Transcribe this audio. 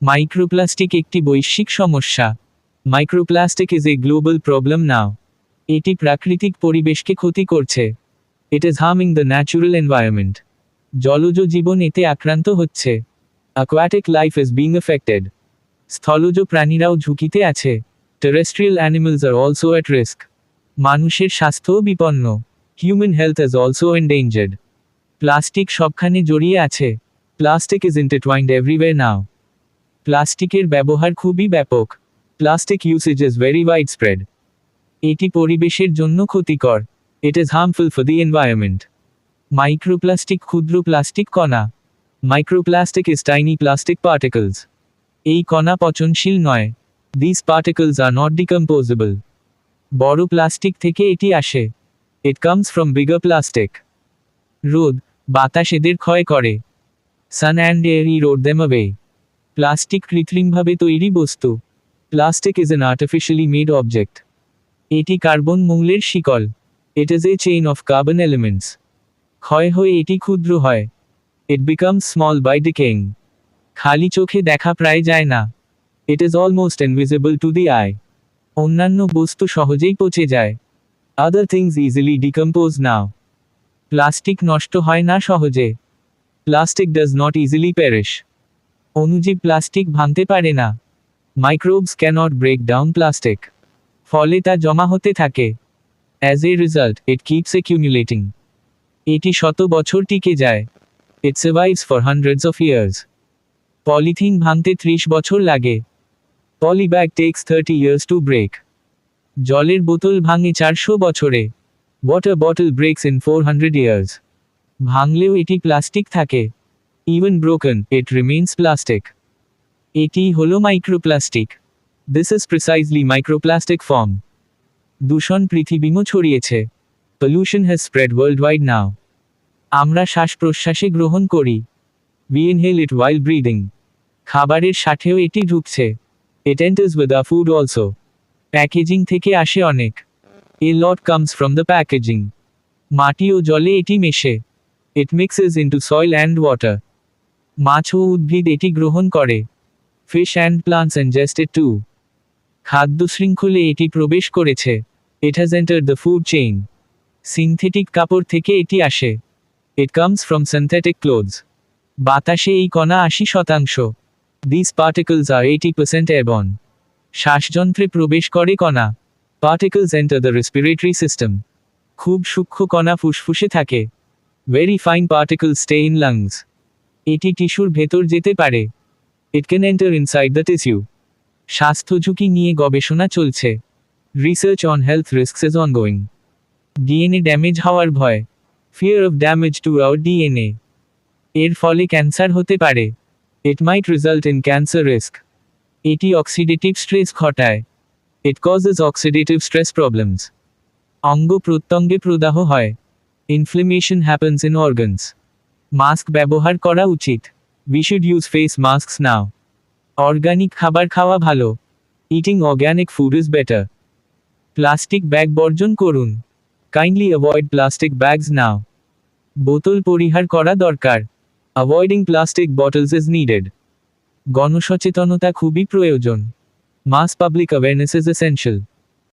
Microplastic একটি বৈশ্বিক সমস্যা। Microplastic is a global problem now. এটি প্রাকৃতিক পরিবেশকে ক্ষতি করছে। It is harming the natural environment. জলজ জীবন এতে আক্রান্ত হচ্ছে। Aquatic life is being affected. স্থলজ প্রাণীরাও ঝুঁকিতে আছে। Terrestrial animals are also at risk. মানুষের স্বাস্থ্যও বিপন্ন। Human health is also endangered. Plastic সবখানে জড়িয়ে আছে। Plastic is intertwined everywhere now. প্লাস্টিকের ব্যবহার খুবই ব্যাপক। Plastic usage is very widespread. এটি পরিবেশের জন্য ক্ষতিকর। It is harmful for the environment. Microplastic ক্ষুদ্র প্লাস্টিক কণা। Microplastic is tiny plastic particles. এই কণা পচনশীল নয়। This particles are not decomposable. বড় প্লাস্টিক থেকে এটি আসে। It comes from bigger plastic. রোদ বাতাস এদের ক্ষয় করে। Sun and air erode them away. Plastic কৃত্রিমভাবে তৈরি বস্তু। Plastic is an artificially made object. এটি কার্বন মৌলের শিকল। It is a chain of carbon elements. ক্ষয় হয়ে এটি ক্ষুদ্র হয়। It becomes small by decaying. খালি চোখে দেখা প্রায় যায় না। It is almost invisible to the eye. অন্যান্য বস্তু সহজেই পচে যায়। Other things easily decompose now. Plastic নষ্ট হয় না সহজে। Plastic does not easily perish. অণুজীব প্লাস্টিক ভাঙতে পারে না। Microbes cannot break down plastic. ফলে তা জমা হতে থাকে। As a result it keeps accumulating. এটি শত বছর টিকে যায়। It survives for hundreds of years. Polythene ভাঙতে 30 বছর লাগে। Polybag takes 30 years to break. জলের বোতল ভাঙে 400 বছরে। Water bottle breaks in 400 years. ভাঙলেও এটি প্লাস্টিক থাকে। Even broken it remains plastic. এটিই হলো microplastic. This is precisely microplastic form. দূষণ পৃথিবীমো ছড়িয়েছে। Pollution has spread world wide now. আমরা শ্বাস প্রশ্বাসে গ্রহণ করি। We inhale it while breathing. খাবারের সাথেও এটি ঢুকছে। It enters with our food also. Packaging থেকে আসে অনেক। A lot comes from the packaging. মাটি ও জলে এটি মেশে। It mixes into soil and water. মাছ ও উদ্ভিদ এটি গ্রহণ করে। Fish and plants ingest it too. খাদ্য শৃঙ্খলে এটি প্রবেশ করেছে। It has entered the food chain. Synthetic কাপড় থেকে এটি আসে। It comes from synthetic clothes. বাতাসে এই কণা 80%। This particles are 80% airborne. শ্বাসযন্ত্রে প্রবেশ করে কণা। Particles enter the respiratory system. খুব সূক্ষ্ম কণা ফুসফুসে থাকে। Very fine particles stay in lungs. এটি টিস্যুর ভেতর যেতে পারে। It can enter inside the tissue. স্বাস্থ্য ঝুঁকি নিয়ে গবেষণা চলছে। Research on health risks is ongoing. DNA damage হওয়ার ভয়। Fear of damage to our DNA. এর ফলে ক্যান্সার হতে পারে। ইট মাইট রেজাল্ট ইন ক্যান্সার রিস্ক। এটি অক্সিডেটিভ স্ট্রেস ঘটায়। It causes oxidative stress problems. অঙ্গ প্রত্যঙ্গে প্রদাহ হয়। Inflation happens in organs. Mask ব্যবহার করা উচিত। We should use face masks now. Organic খাবার খাওয়া ভালো। Eating organic food is better. Plastic bag বর্জন করুন। Kindly avoid plastic bags now. বোতল পরিহার করা দরকার। Avoiding plastic bottles is needed. গণসচেতনতা খুবই প্রয়োজন। Mass public awareness is essential.